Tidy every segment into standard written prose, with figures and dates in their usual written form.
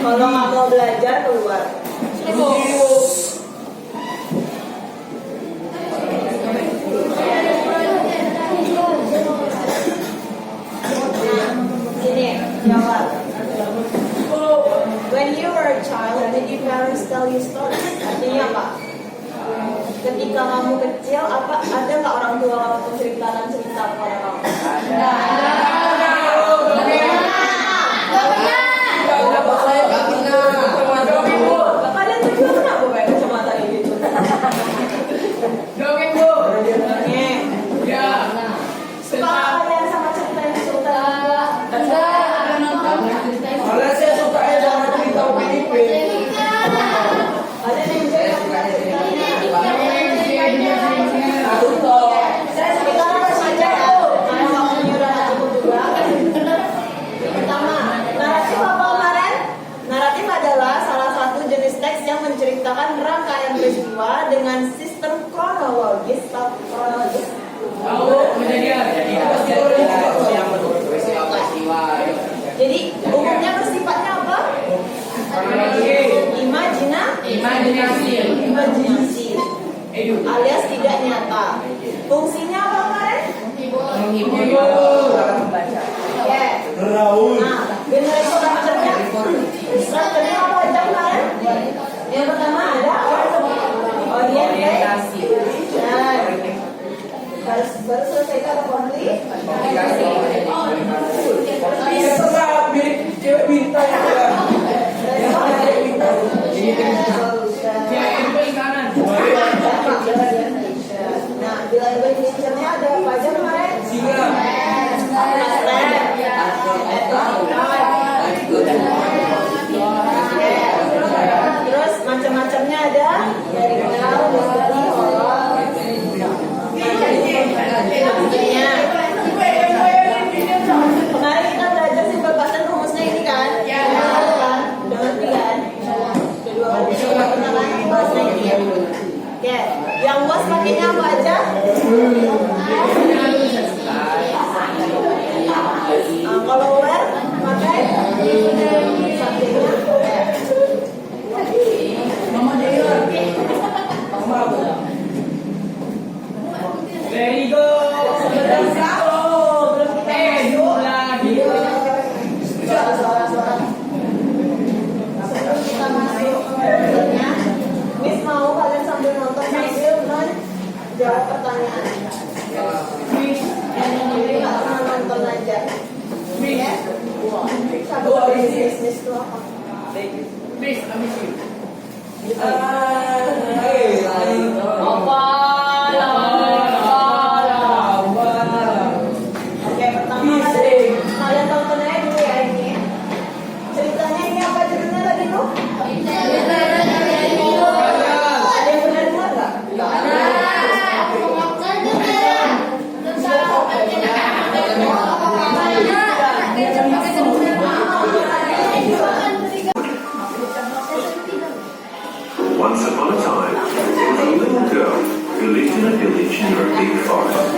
Kalau nggak mau belajar keluar. Sini, jawab. When you were a child, did your parents tell you stories? Artinya apa? Ketika kamu kecil, ada nggak orang tua kamu menceritakan cerita kepada kamu? Kalian berdua kenapa pakai kacamata gitu? Dongeng Bu. Dongeng. Ya. Suka kalian sama cerita yang cerita? Kalau saya suka jangan cerita PDP. Ada yang cerita Saya sekarang saja karena waktunya udah nggak cukup juga. Pertama, naratif apa kemarin? Naratif adalah salah satu jenis teks yang menceritakan rangkaian peristiwa dengan sistem kronologis. Jadi umumnya bersifatnya apa? Imajinasi alias tidak nyata. Fungsinya apa kemarin? Oke. Nah, generasi strukturnya apa aja kemarin? Yang pertama ada orientasi. Baru selesai kata konflik. Serap milik cewek bintang. Nah, bila definitionnya ada apa aja kemarin? Terus macam-macamnya ada dari kenal, misteri, horor. Kemarin kita belajar simpel pasan rumusnya ini kan? Udah ngerti kan? Kedua kali pernah kan bahasnya ini ya? Oke, yang was pakainya apa aja? Kalau where pakai subjeknya. Very good. Sebelum kita masuk ke Miss mau kalian sambil nonton sambil menjawab pertanyaan. Jadi nggak cuma nonton aja. Ya? Satu bisnis itu apa? Please, I miss you. Oke, pertama kalian tonton aja dulu ya ini. Ceritanya ini apa judulnya tadi tuh? Ada yang benar buat nggak? Once upon a time, there was a little girl who lived in a village near a big forest.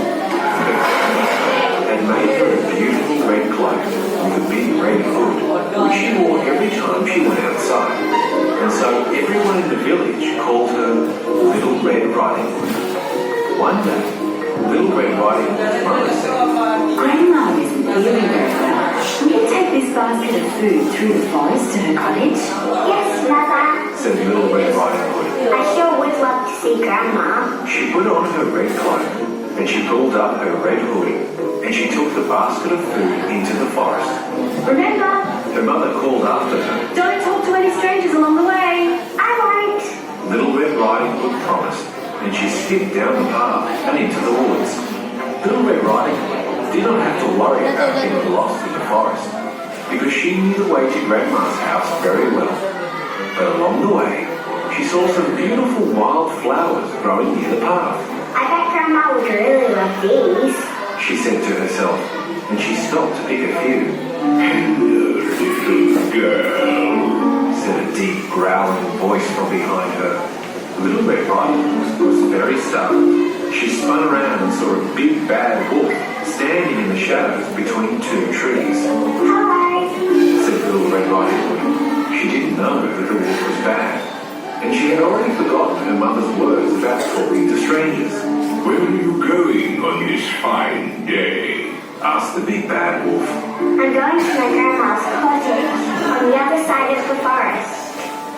They made her a beautiful red cloak with a big red hood, which she wore every time she went outside. And so everyone in the village called her Little Red Riding Hood. One day, Little Red Riding Hood's mother said, Grandma isn't feeling very well. Will you take this basket of food through the forest to her cottage? Yes, Mother. said Little Red Riding Hood. I sure would love to see Grandma. She put on her red cloak, and she pulled up her red hoodie, and she took the basket of food into the forest. Remember, Her mother called after her. don't talk to any strangers along the way. I won't. Little Red Riding Hood promised, and she skipped down the path and into the woods. Little Red Riding Hood did not have to worry about getting lost in the forest, because she knew the way to Grandma's house very well. But along the way, she saw some beautiful wild flowers growing near the path. I bet Grandma would really love these. She said to herself, and she stopped to pick a few. Hello, little girl, said a deep growling voice from behind her. Little Red Riding Hood was very startled. She spun around and saw a big bad wolf standing in the shadows between two trees. Hi. Said Little Red Riding Hood. She didn't asked the big bad wolf. I'm going to my grandma's cottage on the other side of the forest.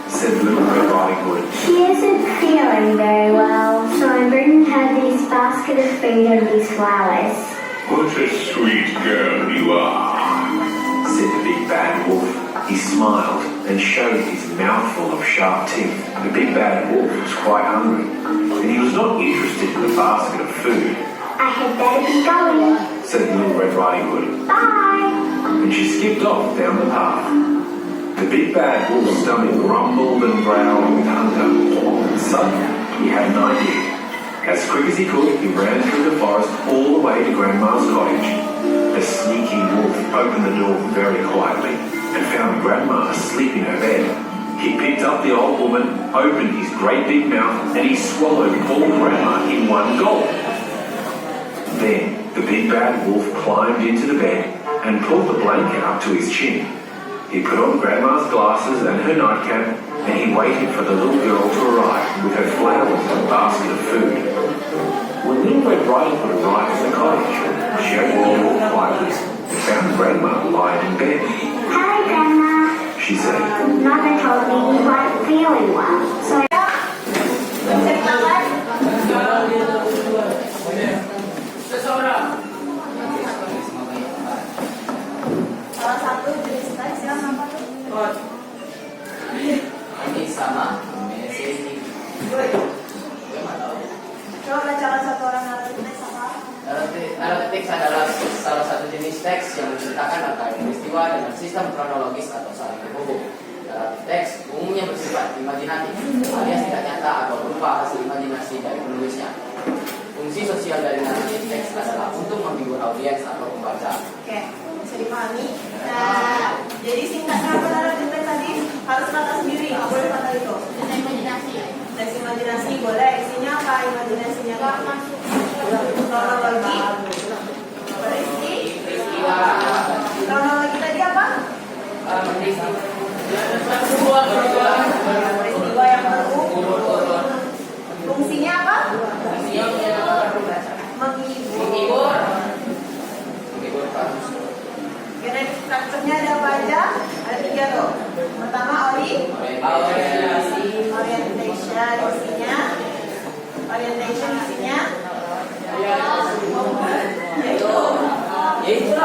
Said Little Red Riding Hood. She isn't feeling very well, so I'm bringing her this basket of food and these flowers. What a sweet girl you are, said the big bad wolf. He smiled and showed his mouthful of sharp teeth. The big bad wolf was quite hungry, and he was not interested in the basket of food, I had better be going. said Little Red Riding Hood. Bye! And she skipped off down the path. The big bad wolf's stomach rumbled and growled with hunger. And suddenly, he had an idea. As quick as he could, he ran through the forest all the way to Grandma's cottage. The sneaky wolf opened the door very quietly and found Grandma asleep in her bed. He picked up the old woman, opened his great big mouth, and he swallowed poor Grandma in one gulp. Then the big bad wolf climbed into the bed and pulled the blanket up to his chin. He put on Grandma's glasses and her nightcap, and he waited for the little girl to arrive with her flowers and a basket of food. When Little Red Riding Hood arrived at the cottage, she opened the door quietly and found Grandma lying in bed. Hi, Grandma. She said, Mother told me you weren't feeling well, so I... Menceritakan Seseorang. salah satu jenis teks yang apa tuh? Ini sama. Ini. Gue nggak tahu. Coba bacakan satu orang naratif teks apa? Naratif teks adalah salah satu jenis teks yang menceritakan rangkaian peristiwa dengan sistem kronologis atau saling terhubung. Naratif teks umumnya bersifat imajinatif, alias tidak nyata atau berupa hasil imajinasi dari penulisnya. Fungsi sosial dari naratif teks adalah untuk menghibur audiens atau pembaca. Oke, bisa dipahami. Nah, jadi singkatnya apa naratif teks tadi? Harus kata sendiri, nggak boleh kata itu. Teks imajinasi boleh. Isinya apa imajinasinya? Kronologi. Peristiwa Kronologi tadi apa? Peristiwa yang berurut. Fungsinya apa? Menghibur. Genetik strukturnya ada apa aja? Ada 3 tuh. Pertama orientation isinya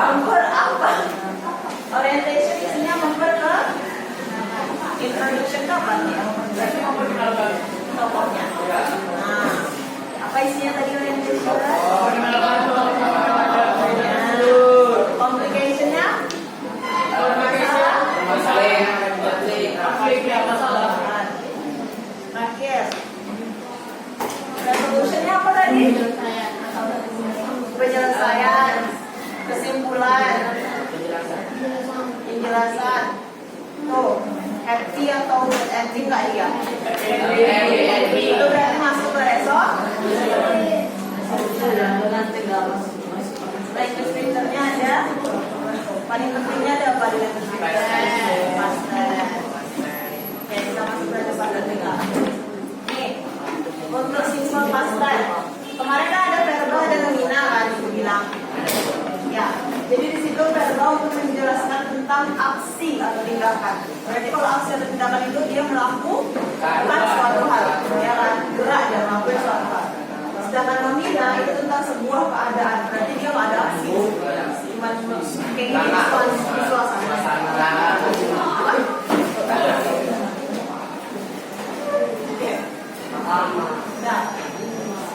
memper apa? Orientation isinya memper ke introduction ke apa ya? Berarti memperkenalkan tokohnya. Nah, apa isinya tadi orientation? Complication-nya? Masalah. Terakhir. Resolution-nya apa tadi? Penyelesaian, kesimpulan, penjelasan. Tuh, happy atau good ending nggak dia? Itu berarti masuk ke resolution. Language filternya ada. Paling pentingnya ada apa di language filter? Master. Oke, kita masuk ke past tense. Nih, untuk simple past tense. Kemarin kan ada verba ada nomina kan, aku bilang. Ya, jadi di situ verba untuk menjelaskan tentang aksi atau tindakan. Berarti kalau aksi atau tindakan itu dia melakukan suatu hal, ya kan, gerak dia melakukan suatu hal. Sedangkan nomina itu tentang sebuah keadaan, berarti dia nggak ada aksi. Cuma kayak gini di suasana. Nah,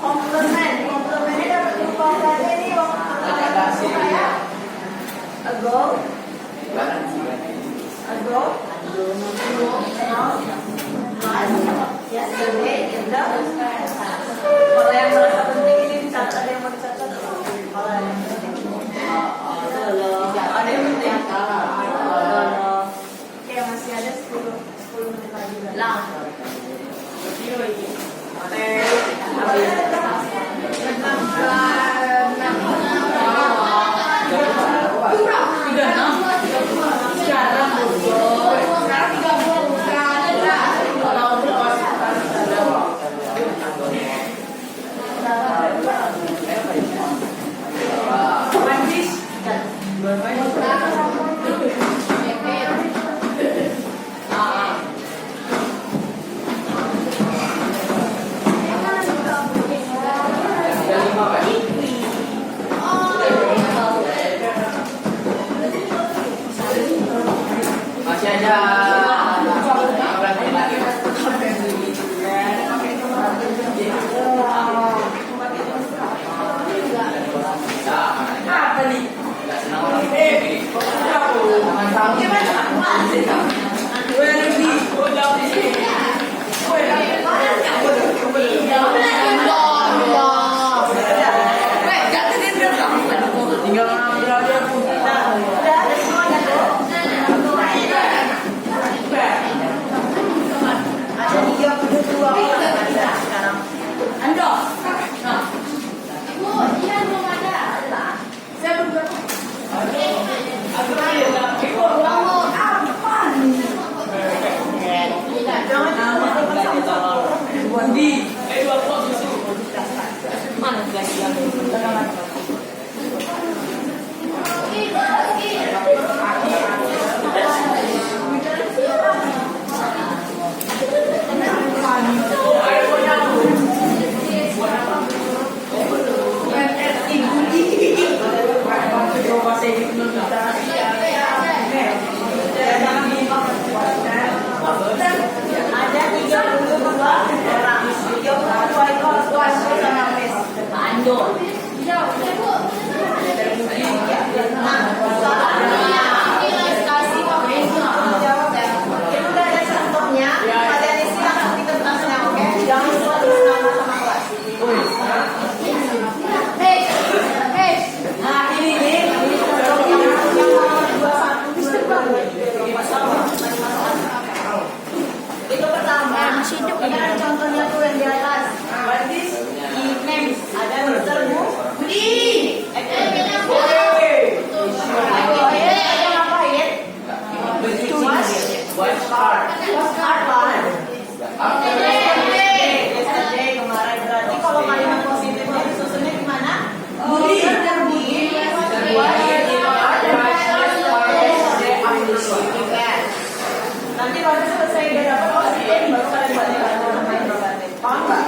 komplemennya dapat berupa apa ini waktu kayak ago, yesterday, kalau yang merasa penting ini dicatat, ada yang mau dicatat? Kalau ada yang penting, ada yang penting. Oke, masih ada 10 menit lagi. Lah. Tinggal ngambil aja aku. Udah ada semuanya tuh. Ada 32 orang ada sekarang. Ada 32 orang. 32 itu harus puasa sama mes. Nah, soalnya kasih jawab ya. Itu udah ada contohnya. Kalian isi langsung di kertasnya, oke? Jangan lupa tulis nama sama kelas. Nah, ini nih contoh yang nomor 21. Itu pertama. Ini ada contohnya tuh yang di atas. Batis, names. Ada Mr. Budi. Yesterday kemarin berarti kalau kalimat positifnya disusunnya gimana? Budi. Nanti baru selesai dia dapat positif baru kalian balik negatif. Paham nggak?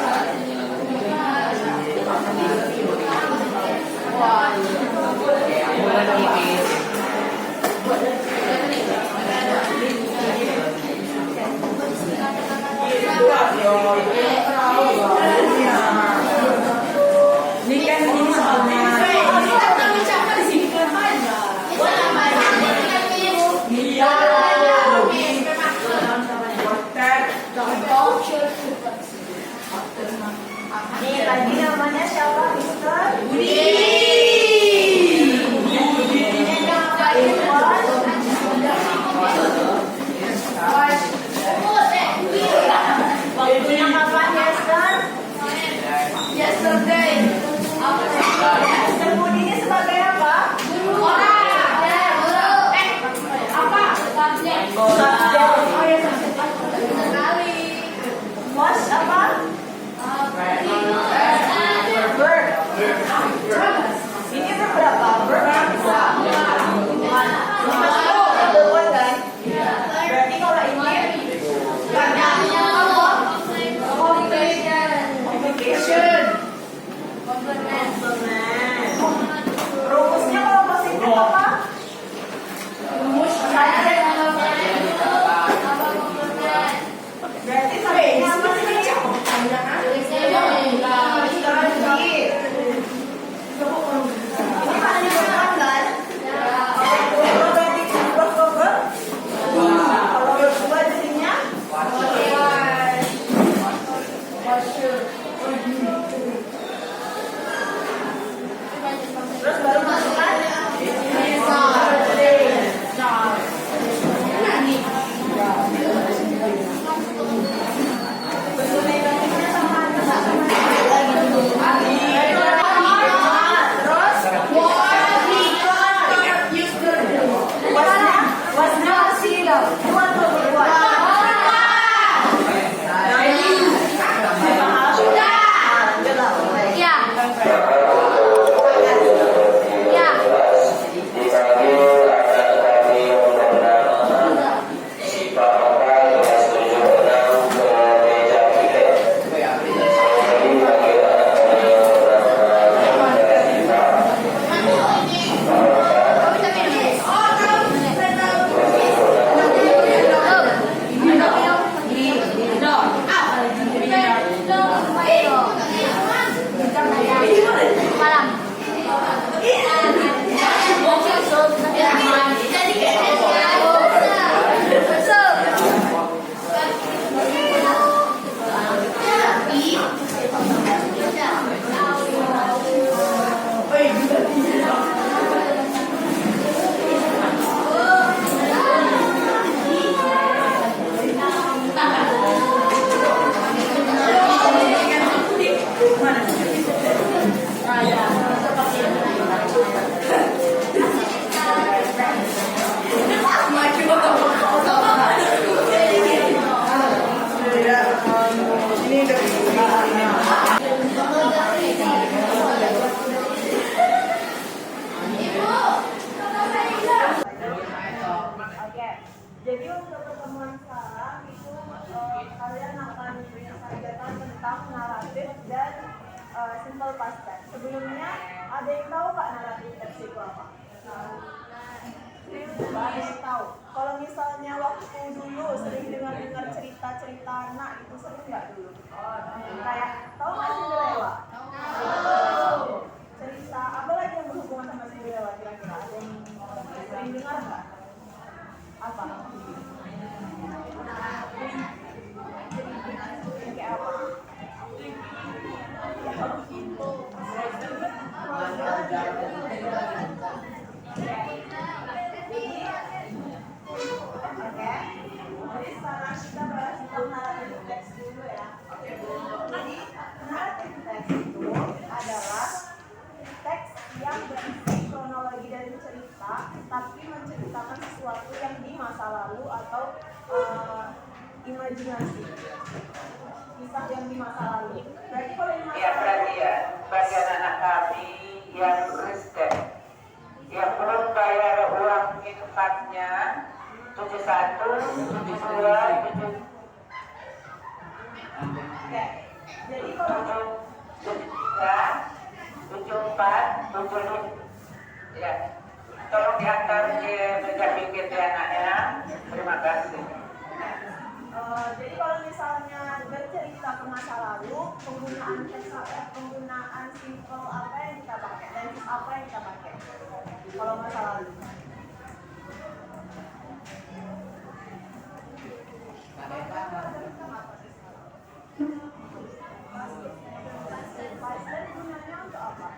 Ini kan ini soalnya. Nih tadi namanya siapa? Mister Budi. Budi simple past tense. Sebelumnya ada yang tahu Kak naratif teks itu apa? Nggak ada yang tahu. Kalau misalnya waktu dulu sering dengar cerita-cerita anak itu sering nggak dulu? Kayak tahu nggak Cinderella? Cerita apa lagi yang berhubungan sama Cinderella kira-kira? Ada yang sering dengar nggak? Apa? Kayak apa? Oke, jadi sekarang kita bahas tentang naratif teks dulu ya. Jadi naratif teks itu adalah teks yang berisi kronologi dari cerita, tapi menceritakan sesuatu yang di masa lalu atau imajinasi. Kisah yang di masa lalu. Berarti kalau di masa Ya lalu, berarti ya bagi anak kami yang Kristen yang belum bayar uang infaknya 71, 72, 7, oke. Jadi kalau 73, 74, 75 ya tolong diantar ke meja pikir di anaknya. Terima kasih. Jadi kalau misalnya bercerita ke masa lalu, penggunaan simple apa yang kita pakai dan apa yang kita pakai kalau masa lalu. Past tense gunanya untuk apa?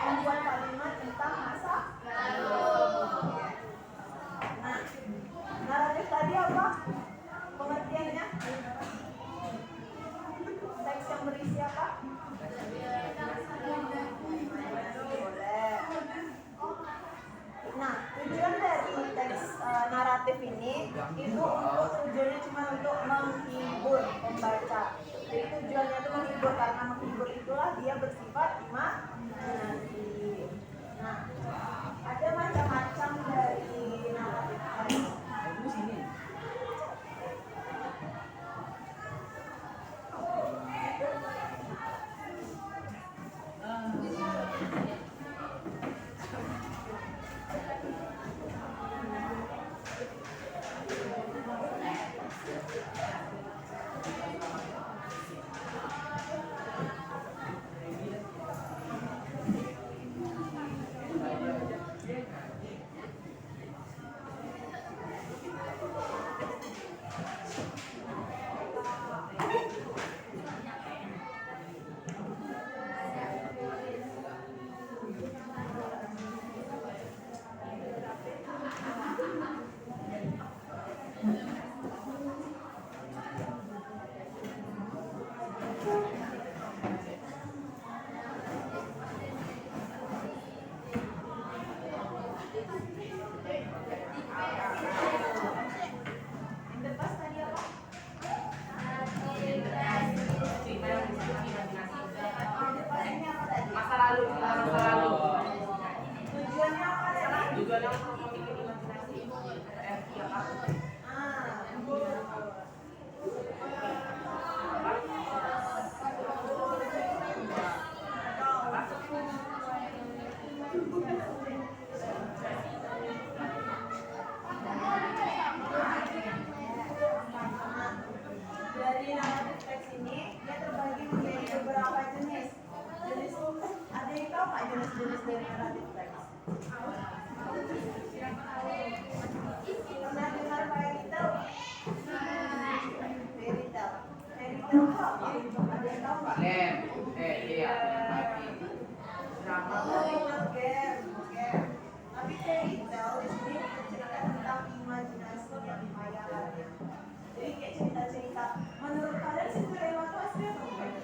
Membuat kalimat tentang masa lalu. Nah, naratif tadi apa? Pengertiannya? Teks yang berisi apa? Boleh. Nah, tujuan dari teks naratif ini itu tujuannya cuma untuk menghibur pembaca. Jadi tujuannya itu menghibur, karena menghibur itulah dia bersifat imajinasi. Nah, ada macam-macam dari naratif teks. Dari naratif teks ini dia terbagi menjadi beberapa jenis. Ada yang tahu nggak jenis-jenis dari naratif teks? Pernah dengar fairy tale? Fairy tale. Fairy tale itu apa? Ada yang tahu nggak? Iya. Oke. Tapi fairy tale di sini menceritakan tentang imajinasi yang dikhayalannya. Jadi kayak cerita-cerita. Menurut kalian Cinderella itu asli atau bukan?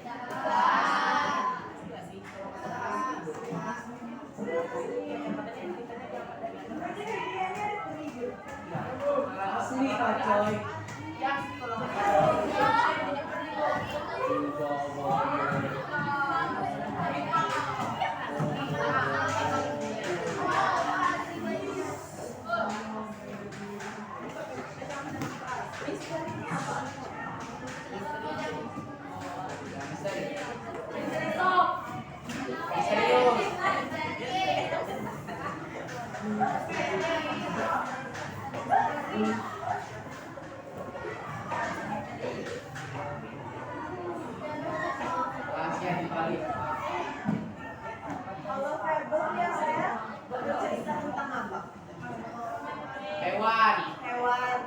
Asli Kak Coy. Rahasia di balik. Kalau fable biasanya bercerita tentang apa? Hewan. Hewan.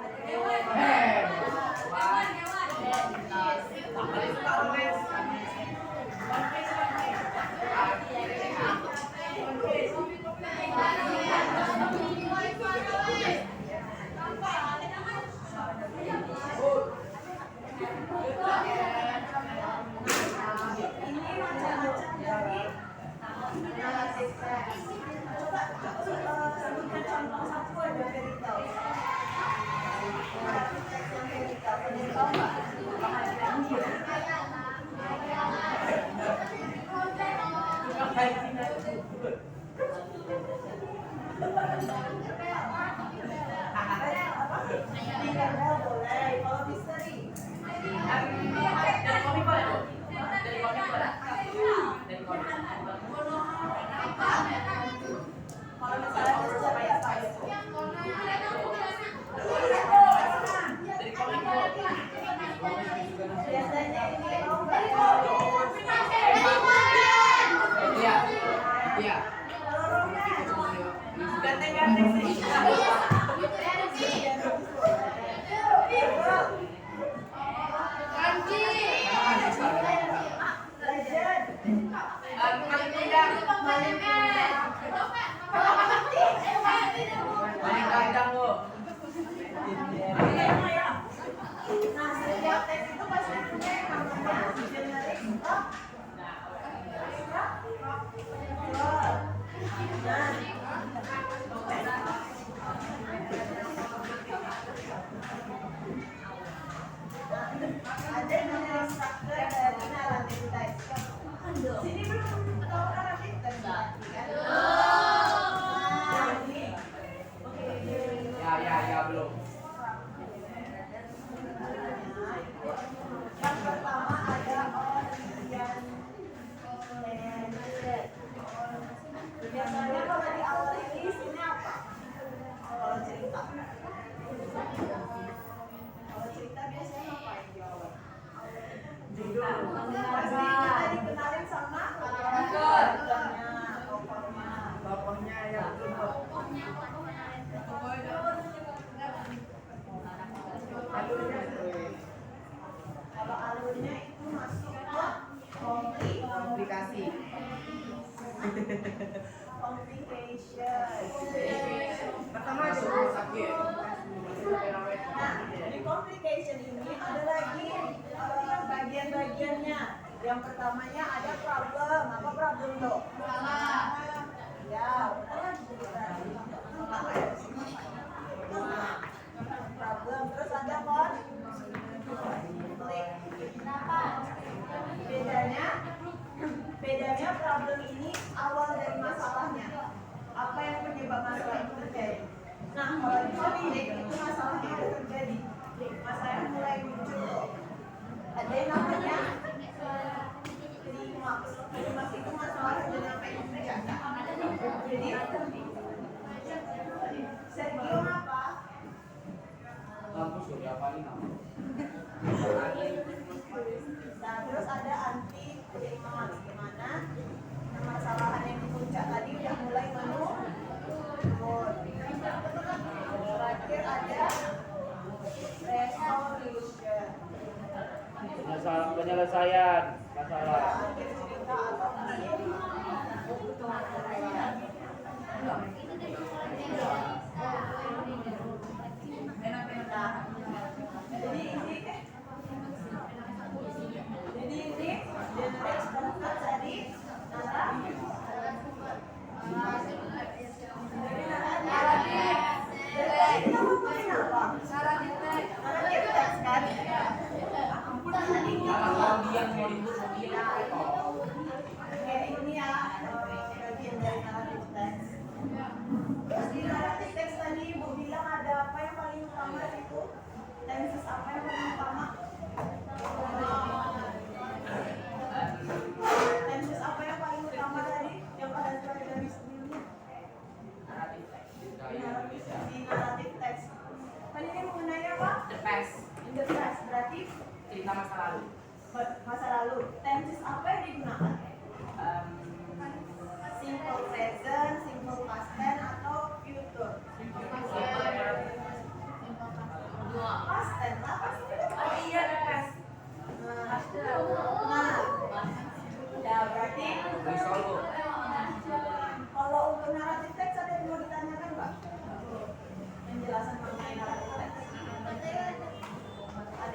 Ini macam-macam dari narasi teks. Coba sebutkan contoh satu aja fairy tale. Narasi teks yang fairy tale. Ada yang tahu nggak? Tinkerbell boleh. Kalau misteri, Dari komik boleh, Bu? Dari komik boleh? Dari komik. kalau misalnya misteri apa itu? Dari komik, Bu. Biasanya ini tahu nggak? Iya. Iya. Ganteng-ganteng sih. Main kandang, Bu. Nah, setiap teks itu pasti punya yang namanya generic of ada generic structure dari narrative text. Sini belum tahu narrative text kan? Ya, belum. Yang pertama ada origin. Biasanya kalau di awal ini isinya apa? Kalau cerita. Kalau cerita biasanya apa yang di awal? Judul. Pasti kita dikenalin sama karakternya, tokohnya yang betul. Kalau alurnya itu masuk ke Komplikasi. complication. Pertama Masuk ada rumah sakit. Nah, di complication ini ada lagi bagian-bagiannya. Yang pertamanya ada problem. Apa problem tuh? Ya, problem. Terus ada bedanya problem ini awal dari masalahnya. Apa yang penyebab masalah itu terjadi? Nah, kalau di konflik itu masalahnya udah terjadi. Masalahnya mulai muncul. Ada yang namanya klimaks. Klimaks itu masalah sudah sampai ke puncak. Jadi Sergio apa? Lampu surya paling apa? Nah, terus ada anti klimaks, dimana permasalahan yang di puncak tadi udah mulai menurun. Terakhir ada resolution. Penyelesaian masalah. Akhir cerita atau jadi ini generic structure dari narasi. Kita ngomongin apa? Narrative text kan? Kalau dia mau ribut, dia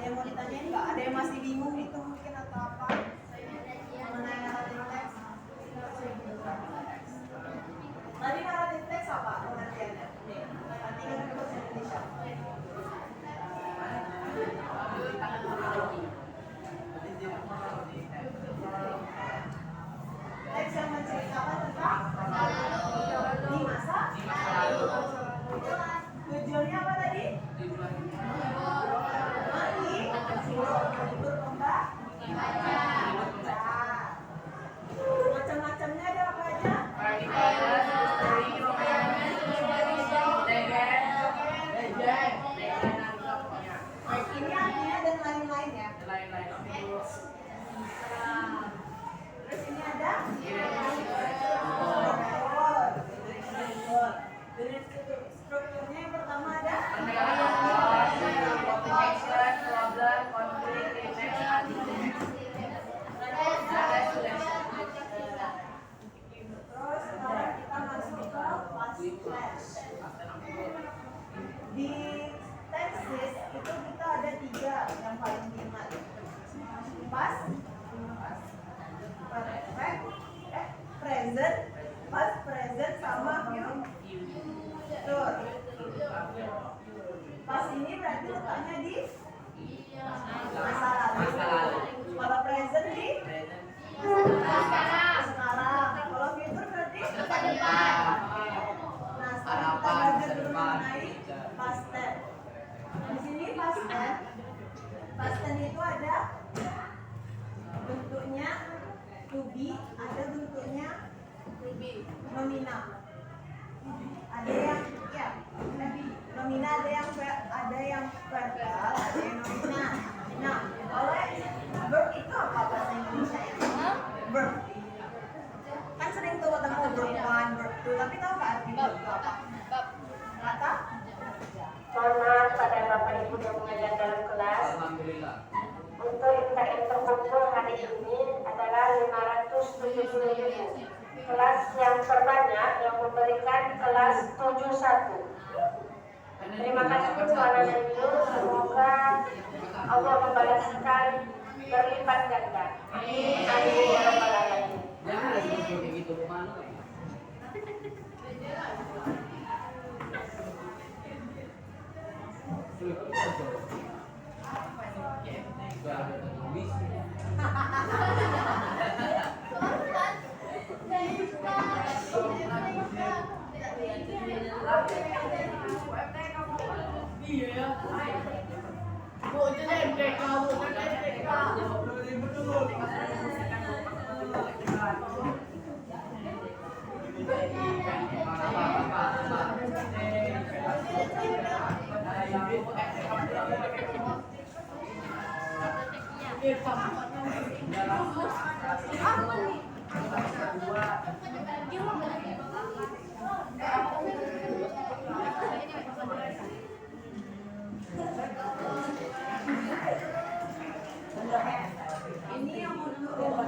yang mau ditanyain nggak? Ada yang masih bingung gitu mungkin atau apa? Mengenai narratif teks? Tadi narratif teks apa pengertiannya? Nih, nanti kan kita bahasa Indonesia. Teks yang menceritakan tentang di masa lalu. Tujuannya apa tadi? Macam-macamnya ada apa aja? Ini artinya dan lain-lain ya. Terus ini ada strukturnya yang pertama ada terus sekarang kita masuk ke past tense. Di tenses itu kita ada 3 yang paling diingat. Past, perfect, present, past, present sama future. Pas ini berarti letaknya di masa lalu. Kalau present di sekarang. Kalau future berarti masa depan. Nah, sekarang kita belajar dulu mengenai past tense. Di sini past tense. Past tense itu ada bentuknya to be, ada bentuknya nominal. Ada yang nominal, ada yang verbal, ada yang nominal. Nah, kalau verb itu apa bahasa Indonesia ya? Verb. Kan sering tuh ketemu verb 1, verb 2, tapi tahu nggak arti verb itu apa? Kata? Mohon maaf pada Bapak Ibu yang mengajar dalam kelas. Alhamdulillah. Untuk IPM terkumpul hari ini adalah 570.000. Kelas yang terbanyak yang memberikan kelas 71. Terima kasih kepada Yunus. Semoga Allah membalaskan berlipat ganda. Amin. Ya Rabbal Alamin. Jangan kayak gitu kemana? Ini yang menurut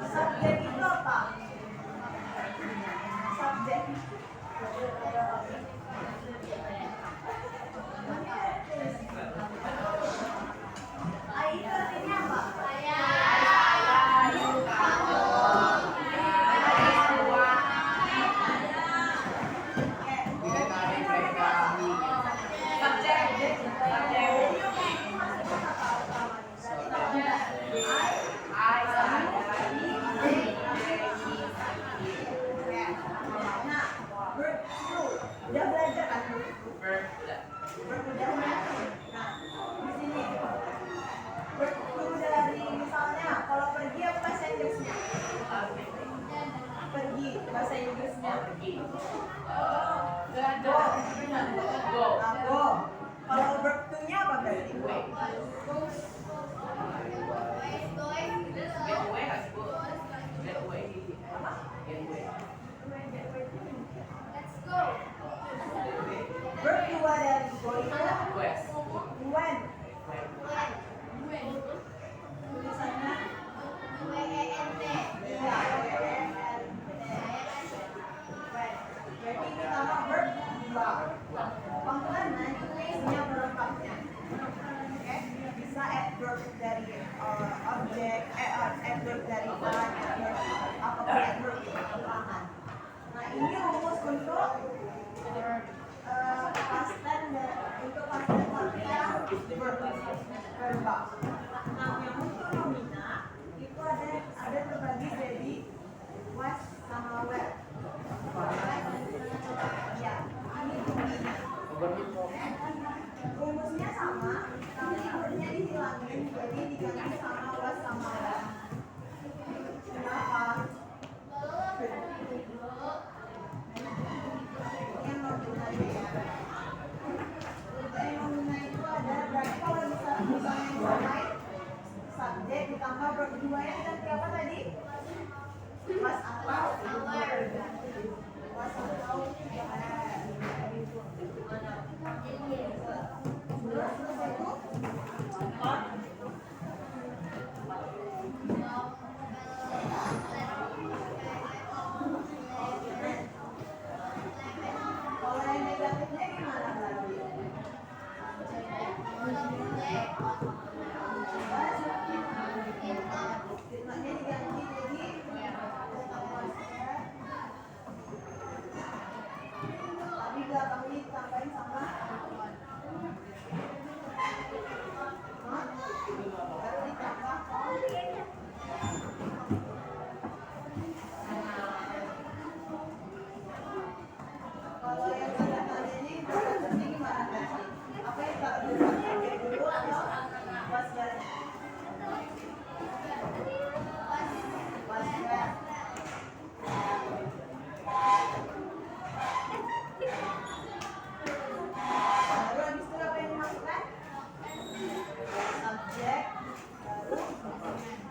subjek itu apa? Subjek itu artinya apa? Udah belajar kan? Udah. Nah, di sini dari misalnya kalau pergi apa bahasa Inggrisnya? Pergi bahasa Inggrisnya. Go. Kalau verb to-nya apa berarti? Verb kedua dari go itu when. Tulisannya iya, when. Berarti ini nama verb Panggilan isinya berempatnya. Oke, bisa adverb dari objek, adverb dari bahan, apapun adverb keterangan. Nah, ini rumus untuk past tense untuk past tense partial verbal. Nah, yang untuk nomina itu ada terbagi jadi was sama were. Ya, ini nomina. Rumusnya sama, tapi wordnya dihilangin, jadi diganti sama was sama were. Kenapa? Yang nomina ya. Yang nomina itu ada berarti kalau misalnya yang lain subjek ditambah verb kedua yang ganti apa tadi? Was atau were. Was atau were. Terus itu kalau yang negatifnya gimana lagi? Fitnahnya diganti jadi tapi belakangnya ditambahin sama baru ditambah kalau yang tanda tanya ini prosesnya gimana tadi? Apa yang tak dulu atau pas ya? Pas ya. Baru habis itu apa yang dimasukkan? Subjek baru komplement.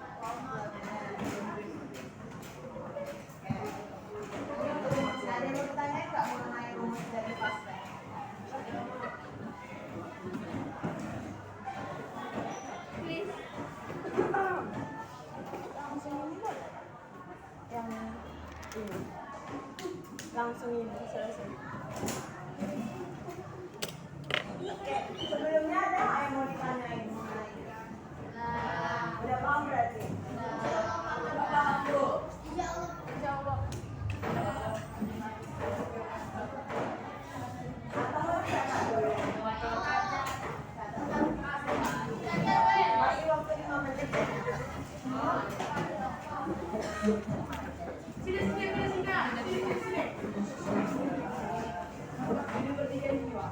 Ada yang mau bertanya nggak mengenai rumus dari past tense? Langsung ini selesai. Oke, sebelumnya ada nggak yang mau ditanyain mengenai? Udah paham berarti? Udah paham Bu? Insya Allah. Atau mau dicatat dulu? Masih waktu 5 menit. Ini bertiga ini Pak.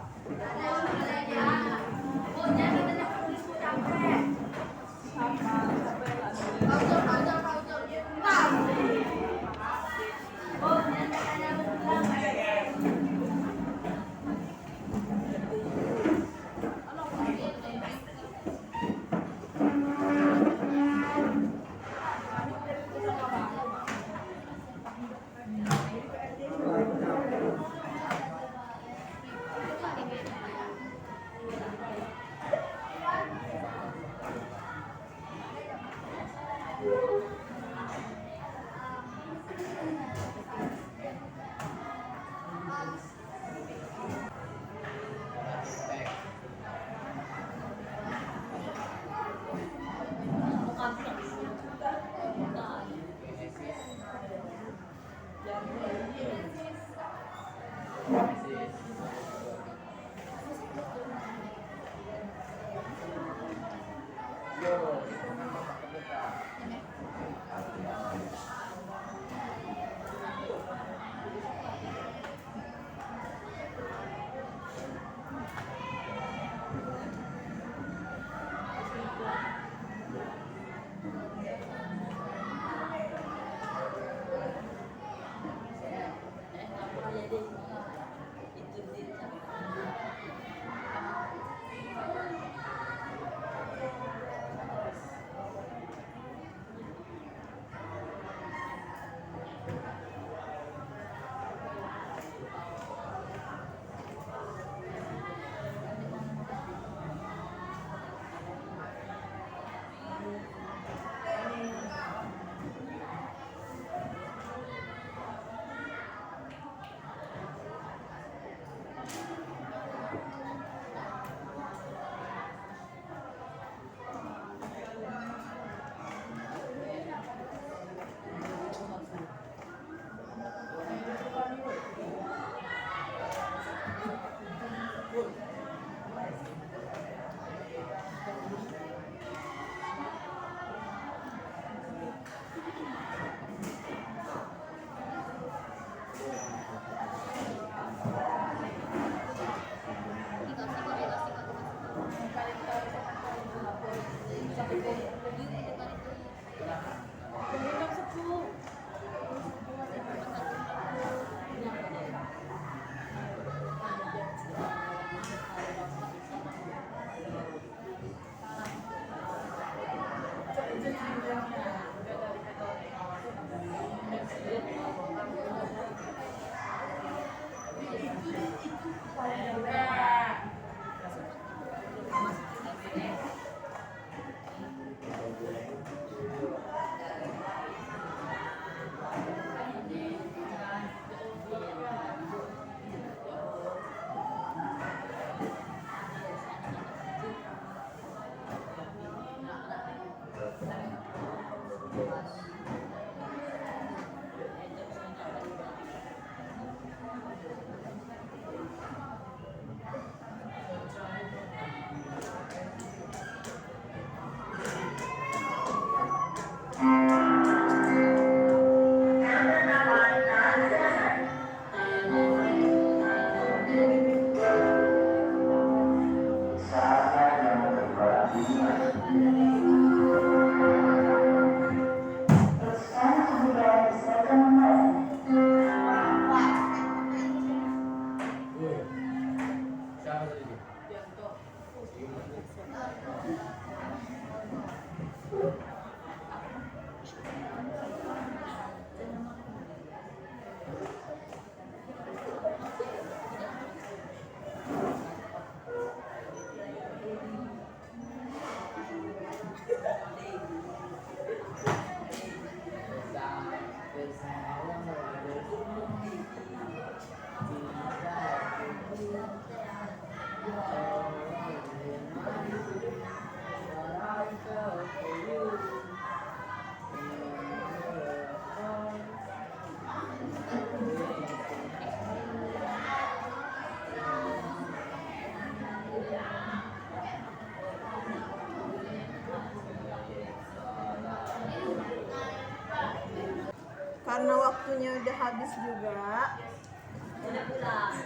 waktunya udah habis juga.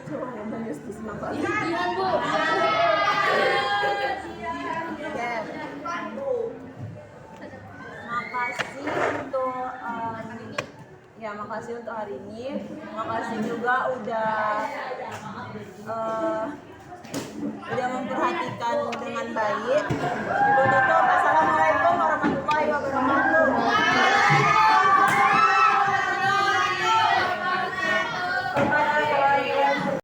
Coba ngomong Justus makasih. Oke. Makasih untuk hari ini. Makasih juga udah memperhatikan dengan baik. Ibu tutup.